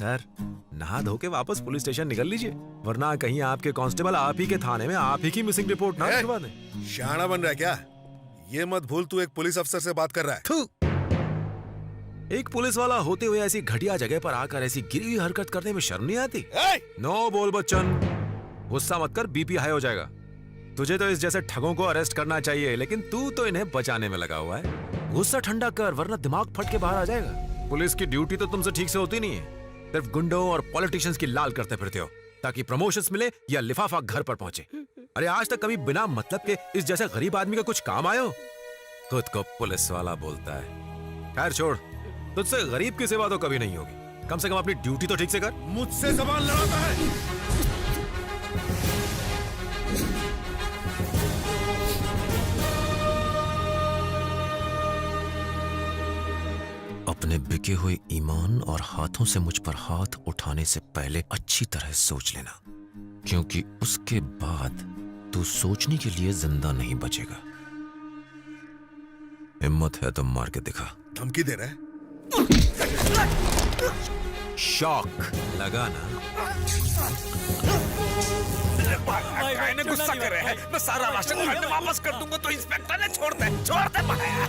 Sir, नहा धो के वापस पुलिस स्टेशन निकल लीजिए, वरना कहीं आपके कांस्टेबल आप ही के थाने में आप ही की मिसिंग रिपोर्ट ना करवा दें। शाना बन रहा है क्या? ये मत भूल तू एक पुलिस अफसर से बात कर रहा है। एक पुलिस वाला होते हुए ऐसी घटिया जगह पर आकर ऐसी गिरी हुई हरकत करने में शर्म नहीं आती? नो बोल बच्चन, गुस्सा मत कर, बीपी हाई हो जाएगा। तुझे तो इस जैसे ठगों को अरेस्ट करना चाहिए, लेकिन तू तो इन्हें बचाने में लगा हुआ है। गुस्सा ठंडा कर, वरना दिमाग फट के बाहर आ जाएगा। पुलिस की ड्यूटी तो तुमसे ठीक से होती नहीं है, सिर्फ गुंडों और पॉलिटिशियंस की लाल करते फिरते हो ताकि प्रमोशंस मिले या लिफाफा घर पर पहुंचे। अरे आज तक कभी बिना मतलब के इस जैसे गरीब आदमी का कुछ काम आयो? खुद को पुलिस वाला बोलता है। खैर छोड़, तुझसे गरीब की सेवा तो कभी नहीं होगी। कम से कम अपनी ड्यूटी तो ठीक से कर। मुझसे जबान लड़ाता है। अपने बिके हुए ईमान और हाथों से मुझ पर हाथ उठाने से पहले अच्छी तरह सोच लेना, क्योंकि उसके बाद तू सोचने के लिए जिंदा नहीं बचेगा। हिम्मत है तो मार के दिखा। धमकी दे रहा है? शॉक लगा ना? ने गुस्सा कर रहे हैं। मैं सारा राशन कार्ड वापस कर दूंगा तो इंस्पेक्टर ने छोड़ दे पाया।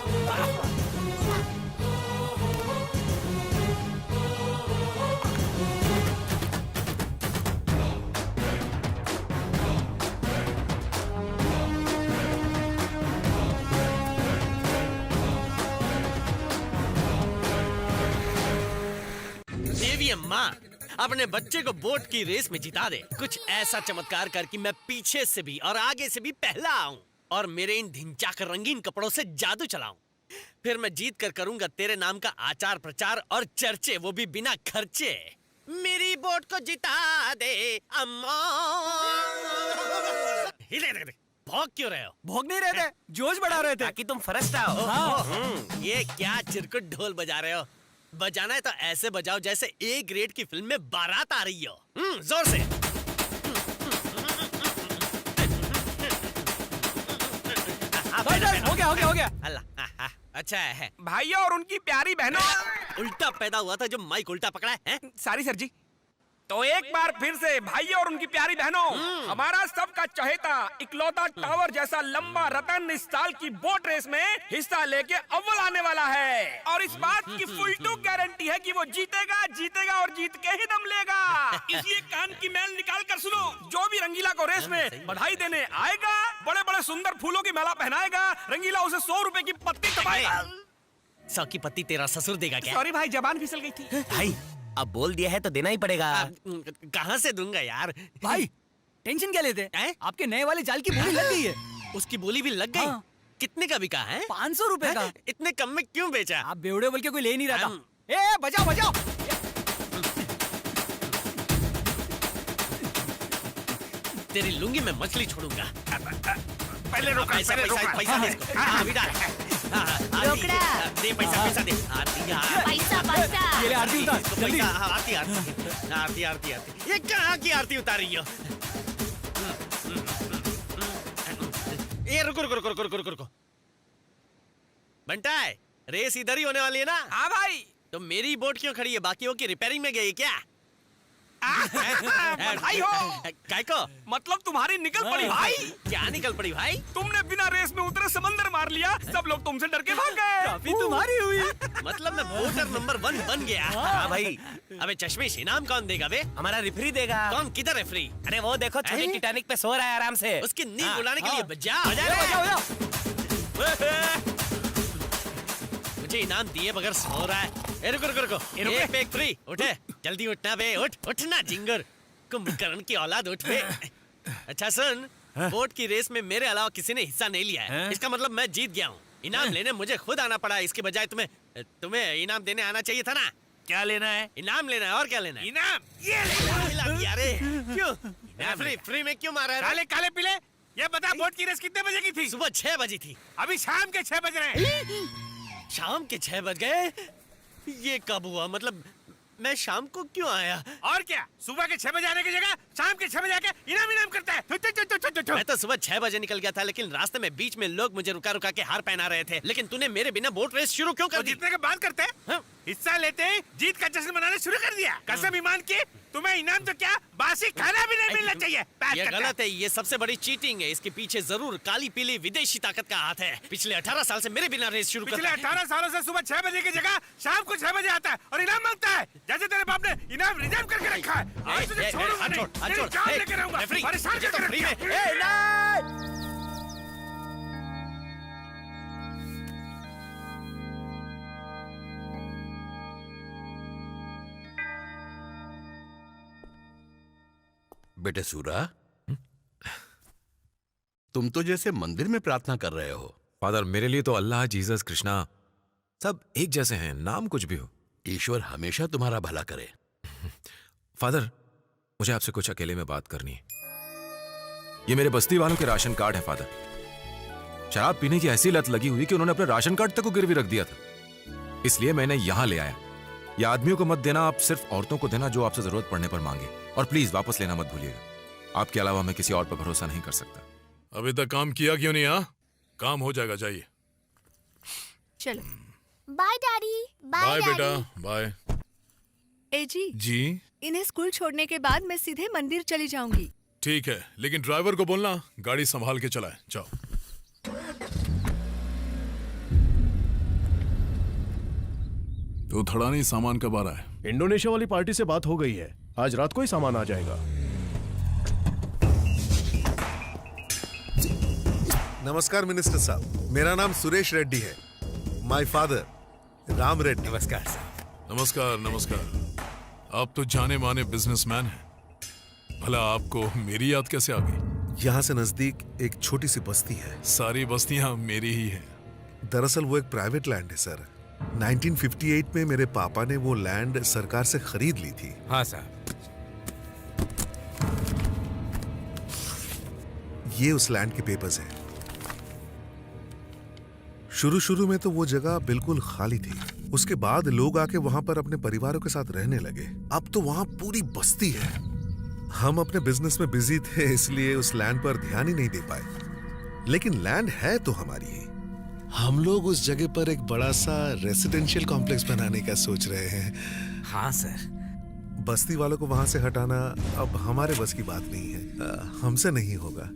देवी अम्मा, अपने बच्चे को बोट की रेस में जिता दे। कुछ ऐसा चमत्कार कर कि मैं पीछे से भी और आगे से भी पहला आऊं और मेरे इन ढिंचाक रंगीन कपड़ों से जादू चलाऊं। फिर मैं जीत कर करूंगा तेरे नाम का आचार प्रचार और चर्चे, वो भी बिना खर्चे। मेरी बोट को जिता दे अम्मा। भौंक क्यों रहे हो? भौंक नहीं रहे थे, जोश बढ़ा रहे थे ताकि तुम फर्स्ट आओ। हाँ। ये क्या चिरकुट ढोल बजा रहे हो? बजाना है तो ऐसे बजाओ जैसे ए ग्रेड की फिल्म में बारात आ रही हो। जोर से। हो गया। अल्लाह, अच्छा है। भाइयों और उनकी प्यारी बहनों, उल्टा पैदा हुआ था जो माइक उल्टा पकड़ा है। सारी सर जी। तो एक बार फिर से भाइयों और उनकी प्यारी बहनों, हमारा सबका चहेता इकलौता टावर जैसा लंबा रतन इस साल की बोट रेस में हिस्सा लेके अव्वल आने वाला है। और इस बात की फुल टू गारंटी है कि वो जीतेगा और जीत के ही दम लेगा। इसलिए कान की मैल निकाल कर सुनो, जो भी रंगीला को रेस में बधाई देने आएगा, बड़े बड़े सुंदर फूलों की माला पहनाएगा, रंगीला उसे 100 रुपए की पत्ती दबाएगा। 100 की पत्ती तेरा ससुर देगा क्या? सॉरी भाई, जबान फिसल गई थी। भाई अब बोल दिया है तो देना ही पड़ेगा। कहाँ से दूंगा यार? भाई टेंशन क्या लेते हैं? आपके नए वाले जाल की बोली लग गई है। उसकी बोली भी लग गई? हाँ। कितने का बिका है? 500 रुपए का। इतने कम में क्यों बेचा? आप बेवड़े बोल के कोई ले नहीं रहा था। ए बजाओ। तेरी लुंगी में मछली छोड़ूंगा। पहले रोक, पैसा दे इसको। हाँ, अभी डाल। रोकड़ा। दे पैसा दे। पैसा। ये ले आरती उतार, जल्दी। आरती। ये कहाँ की आरती उतारी हो? ये रुको। बंटा है, रेस इधर ही होने वाली है ना? हाँ भाई। तो मेरी बोट क्यों खड़ी है? बाकियों की रिपेयरिंग में गई क्या? बधाई हो। काय को? मतलब तुम्हारी निकल पड़ी भाई। क्या निकल पड़ी भाई? तुमने बिना रेस में उतरे समंदर मार लिया, सब लोग तुमसे डर के भाग गए। काफी तुम्हारी हुई। मतलब मैं वोटर नंबर 1 बन गया। हाँ भाई। अबे चश्मिश, इनाम कौन देगा बे? हमारा रेफरी देगा। कौन? किधर रेफरी? अरे वो देखो छोटे टिटैनिक पे सो रहा है आराम से। उसकी नींद उड़ाने के लिए बजा। बजाओ। मुझे इनाम दिए बगैर सो रहा है। रुको। एक पे एक फ्री। उठे, जल्दी उठना बे। उठना जिंगर, कुंभकर्ण की औलाद, उठ बे। अच्छा सुन, बोट की रेस में मेरे अलावा किसी ने हिस्सा नहीं लिया है। इसका मतलब मैं जीत गया हूँ। इनाम लेने मुझे खुद आना पड़ा, इसके बजाय तुम्हें इनाम देने आना चाहिए था ना। क्या लेना है? इनाम लेना है, और क्या लेना है? इनाम ये ले। अरे क्यों फ्री में क्यों मारा है? काले पीले, ये बता बोट की रेस कितने बजे की थी? सुबह 6 बजी थी। अभी शाम के 6 बज रहे हैं। शाम के 6 बज गए? ये कब हुआ? मतलब मैं शाम को क्यों आया? और क्या, सुबह के 6 बजे आने की जगह शाम के 6 बजे आके इनाम करता है। मैं तो सुबह 6 बजे निकल गया था, लेकिन रास्ते में बीच में लोग मुझे रुका के हार पहना रहे थे। लेकिन तूने मेरे बिना बोट रेस शुरू क्यों कर दी? जीतने के बाद करते हैं। हिस्सा लेते ही जीत का जश्न मनाना शुरू कर दिया। कसम ईमान की तुम्हें इनाम तो क्या बासी खाना भी नहीं मिलना चाहिए। पैक ये करता। गलत है, ये सबसे बड़ी चीटिंग है। इसके पीछे जरूर काली पीली विदेशी ताकत का हाथ है। पिछले 18 साल से मेरे बिना रेस शुरू पिछले करता है। 18 सालों से सुबह 6 बजे की जगह शाम को 6 बजे आता है और इनाम मांगता है। जैसे तेरे बाप ने इनाम रिजर्व करके रखा है। आज तुझे छोड़ूंगा नहीं, तेरी जान लेके रहूंगा, परेशान करके रखूंगा। बेटे सूरा, तुम तो जैसे मंदिर में प्रार्थना कर रहे हो। फादर, मेरे लिए तो अल्लाह, जीसस, कृष्णा सब एक जैसे हैं, नाम कुछ भी हो। ईश्वर हमेशा तुम्हारा भला करे। फादर, मुझे आपसे कुछ अकेले में बात करनी है। ये मेरे बस्ती वालों के राशन कार्ड है फादर। शराब पीने की ऐसी लत लगी हुई कि उन्होंने अपने राशन कार्ड तक को गिरवी रख दिया था। इसलिए मैंने यहां ले आया। ये आदमियों को मत देना, आप सिर्फ औरतों को देना जो आपसे जरूरत पड़ने पर मांगे। और प्लीज वापस लेना मत भूलिएगा। आपके अलावा मैं किसी और पर भरोसा नहीं कर सकता। अभी तक काम किया क्यों नहीं? हाँ, काम हो जाएगा, जाइए। चलो बाय डैडी। बाय बेटा, बाय। ए जी, जी इन्हें स्कूल छोड़ने के बाद मैं सीधे मंदिर चली जाऊंगी। ठीक है, लेकिन ड्राइवर को बोलना गाड़ी संभाल के चलाए। जाओ। तो थड़ानी सामान कब आ रहा है? इंडोनेशिया वाली पार्टी से बात हो गई है, आज रात को ही सामान आ जाएगा। नमस्कार मिनिस्टर साहब, मेरा नाम सुरेश रेड्डी है। My father Ram Reddy. नमस्कार साहब। नमस्कार नमस्कार। आप तो जाने माने बिजनेसमैन हैं। भला आपको मेरी याद कैसे आ गई? यहाँ से नजदीक एक छोटी सी बस्ती है। सारी बस्तियां मेरी ही हैं। दरअसल वो एक प्राइवेट लैंड है सर। 1958 में मेरे पापा ने वो लैंड सरकार से खरीद ली थी। हाँ साहब। ये उस लैंड के पेपर्स हैं। शुरू में तो वो जगह बिल्कुल खाली थी। उसके बाद लोग आके वहां पर अपने परिवारों के साथ रहने लगे। अब तो वहां पूरी बस्ती है। हम अपने बिजनेस में बिजी थे, इसलिए उस लैंड पर ध्यान ही नहीं दे पाए। लेकिन लैंड है तो हमारी ही। हम लोग उस जगह पर एक बड़ा सा रेसिडेंशियल कॉम्प्लेक्स बनाने का सोच रहे हैं। हाँ सर। बस्ती वालों को वहां से हटाना अब हमारे बस की बात नहीं है। हमसे नहीं होगा।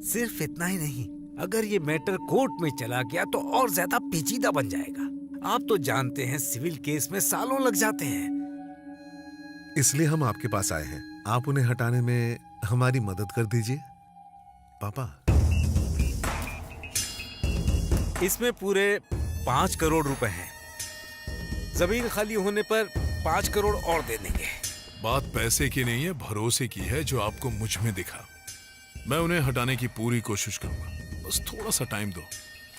सिर्फ इतना ही नहीं, अगर ये मैटर कोर्ट में चला गया तो और ज्यादा पेचीदा बन जाएगा। आप तो जानते हैं सिविल केस में सालों लग जाते हैं। इसलिए हम आपके पास आए हैं। आप उन्हें हटाने में हमारी मदद कर दीजिए पापा। इसमें पूरे 5 करोड़ रुपए हैं। जमीन खाली होने पर 5 करोड़ और दे देंगे। बात पैसे की नहीं है, भरोसे की है जो आपको मुझ में दिखा। मैं उन्हें हटाने की पूरी कोशिश करूंगा। बस थोड़ा सा टाइम दो,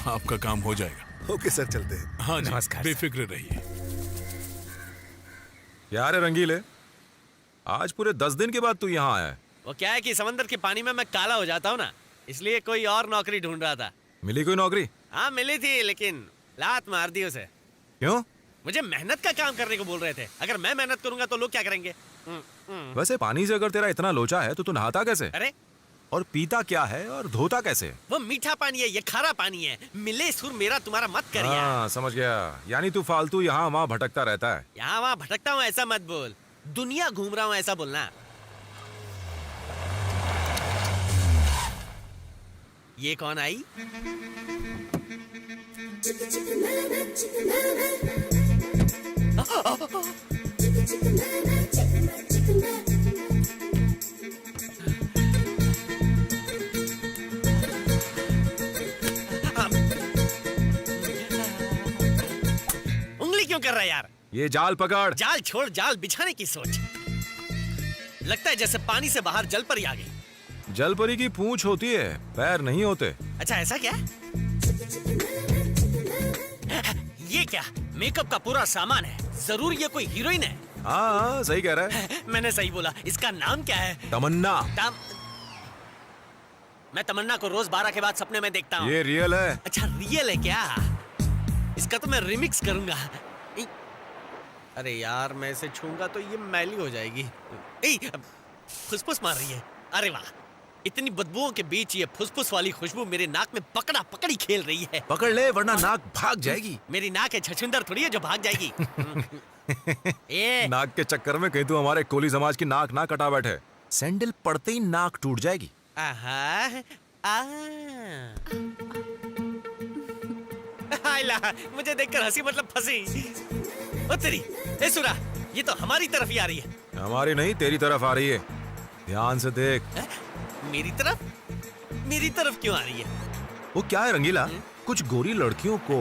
आपका काम हो जाएगा। ओके सर, चलते हैं। हाँ जी, नमस्कार सर। बेफिक्र रहिए। यार रंगीले, आज पूरे 10 दिन के बाद तू यहाँ आया है। वो क्या है कि समंदर के पानी में मैं काला हो जाता हूँ ना, इसलिए कोई और नौकरी ढूंढ रहा था। मिली कोई नौकरी? हाँ मिली थी, लेकिन लात मार दी उसे। क्यों? मुझे मेहनत का काम करने को बोल रहे थे। अगर मैं मेहनत करूंगा तो लोग क्या करेंगे? वैसे पानी से अगर तेरा इतना लोचा है तो तू नहाता कैसे? अरे और पीता क्या है और धोता कैसे? वो मीठा पानी है, ये खारा पानी है। मिले सुर मेरा तुम्हारा मत कर यार। हाँ समझ गया। यानी तू फालतू यहाँ वहाँ भटकता रहता है। यहाँ वहाँ भटकता हूँ ऐसा मत बोल, दुनिया घूम रहा हूँ ऐसा बोलना। ये कौन आई? उंगली क्यों कर रहा है यार? ये जाल पकड़। जाल छोड़, जाल बिछाने की सोच। लगता है जैसे पानी से बाहर जल परी आ गई। जलपरी की पूंछ होती है, पैर नहीं होते। अच्छा ऐसा क्या? ये क्या? मेकअप का पूरा सामान है। जरूर ये कोई हीरोइन है। हाँ सही कह रहा है। मैंने सही बोला। इसका नाम क्या है? तमन्ना। मैं तमन्ना को रोज 12 के बाद सपने में देखता हूँ। ये रियल है। अच्छा रियल है क्या? इसका तो मैं रिमिक्स करूंगा। अरे यार मैं इसे छूंगा तो ये मैली हो जाएगी। फुसफुस मार रही है। अरे वाह, इतनी बदबुओं के बीच ये फुसफुस वाली खुशबू मेरे नाक में पकड़ा पकड़ी खेल रही है। पकड़ ले वरना नाक भाग जाएगी। मेरी नाक है छछुंदर थोड़ी है जो भाग जाएगी। ए नाक के चक्कर में कहीं तू हमारे कोली समाज की नाक ना कटा बैठे। सैंडल पड़ते ही नाक टूट जाएगी। आहा, आइला, मुझे देखकर हंसी मतलब फंसी। ओ तेरी, ए सुरा, ये तो हमारी तरफ ही आ रही है। हमारी नहीं तेरी तरफ आ रही है, ध्यान से देख। मेरी तरफ? मेरी तरफ क्यों आ रही है? वो क्या है रंगीला, कुछ गोरी लड़कियों को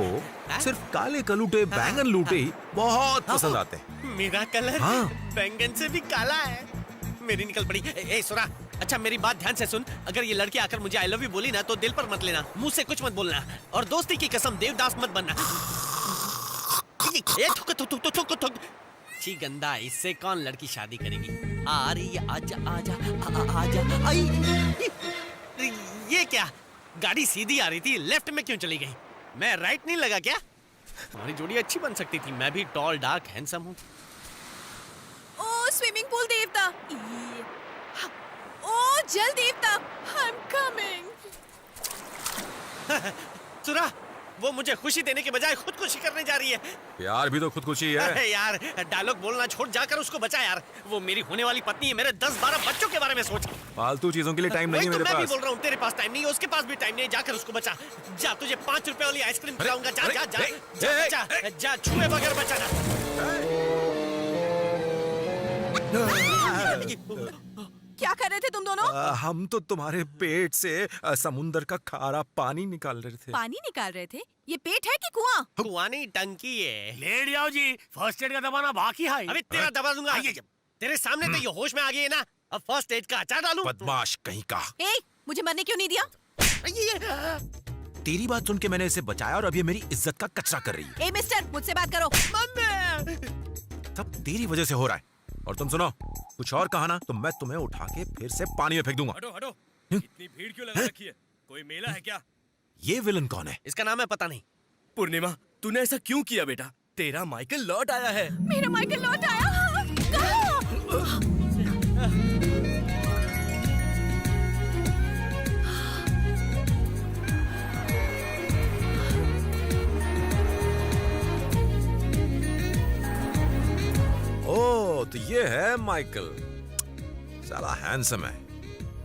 सिर्फ काले कलूटे बैंगन लूटे ही बहुत पसंद आते हैं। मेरा कलर हाँ। बैंगन से भी काला है। मेरी निकल पड़ी। ए सुरा, अच्छा मेरी बात ध्यान से सुन। अगर ये लड़की आकर मुझे आई लव यू बोली ना तो दिल पर मत लेना, मुंह से कुछ मत बोलना, और दोस्ती की कसम देवदास मत बनना। ए थुक थुक थुक थुक थुक। छी गंदा, इससे कौन लड़की शादी करेगी? आ रही है, आजा आजा आजा। आई, ये क्या? गाड़ी सीधी आ रही थी, लेफ्ट में क्यों चली गई? मैं राइट नहीं लगा क्या? तुम्हारी जोड़ी अच्छी बन सकती थी। मैं भी टॉल डार्क हैंडसम हूँ। ओ स्विमिंग पूल देवता, ओ जल देवता, आई एम कमिंग। सुरा, वो मुझे खुशी देने के बजाय खुदकुशी करने जा रही है। प्यार भी तो खुदकुशी है। अरे यार, डायलॉग बोलना छोड़, जाकर उसको बचा यार। वो मेरी होने वाली पत्नी है, मेरे 10-12 बच्चों के बारे में सोच। फालतू चीजों के लिए टाइम नहीं है मेरे मैं भी पास। बोल रहा हूँ, तेरे पास टाइम नहीं है, उसके पास भी टाइम नहीं है। जाकर उसको बचा। जा, तुझे 5 रुपए वाली आइसक्रीम खिलाऊंगा। जा जा जा जा बचा, जा, छुए बगैर बचाना। क्या कर रहे थे तुम दोनों? हम तो तुम्हारे पेट से समुंदर का खारा पानी निकाल रहे थे। पानी निकाल रहे थे? ये पेट है कि कुआं? कुआं नहीं, टंकी है। ले आओ जी, फर्स्ट एड का दबाना बाकी है। अबे तेरा दबा दूंगा। तेरे सामने तो ये होश में आ गई है ना, अब फर्स्ट एड का अचार डालूं? बदमाश कहीं का। ए, मुझे मरने क्यों नहीं दिया? तेरी बात सुन के मैंने इसे बचाया और अब ये मेरी इज्जत का कचरा कर रही है। ए मिस्टर, मुझसे बात करो। सब तेरी वजह से हो रहा है। और तुम सुनो, कुछ और कहा ना तो मैं तुम्हें उठा के फिर से पानी में फेंक दूंगा। हटो हटो, इतनी भीड़ क्यों लगा रखी है? कोई मेला है क्या? ये विलन कौन है? इसका नाम है पता नहीं। पूर्णिमा, तूने ऐसा क्यों किया बेटा? तेरा माइकल लौट आया है। मेरा माइकल लौट आया? कहाँ? ओ तो ये है माइकल, साला हैंडसम है।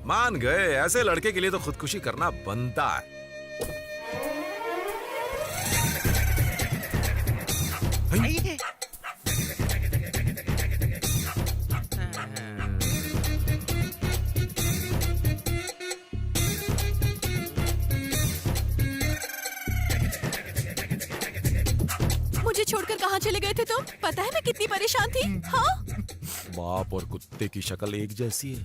मान गए, ऐसे लड़के के लिए तो खुदकुशी करना बनता है। मुझे छोड़कर कहाँ चले गए थे तुम? पता है मैं कितनी परेशान थी। हाँ? बाप और कुत्ते की शक्ल एक जैसी है।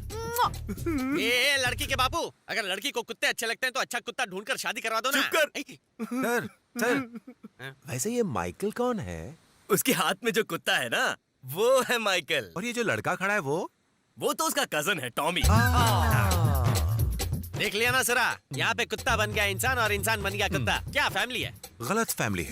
ए लड़की के बापू, अगर लड़की को कुत्ते अच्छे लगते हैं तो अच्छा कुत्ता ढूंढकर शादी करवा दो ना। चुप कर। सर, वैसे ये माइकल कौन है? उसके हाथ में जो कुत्ता है ना, वो है माइकल। और ये जो लड़का खड़ा है वो तो उसका कजन है, टॉमी। देख लिया ना सरा, यहाँ पे कुत्ता बन गया इंसान और इंसान बन गया कुत्ता। क्या फैमिली है? गलत फैमिली है।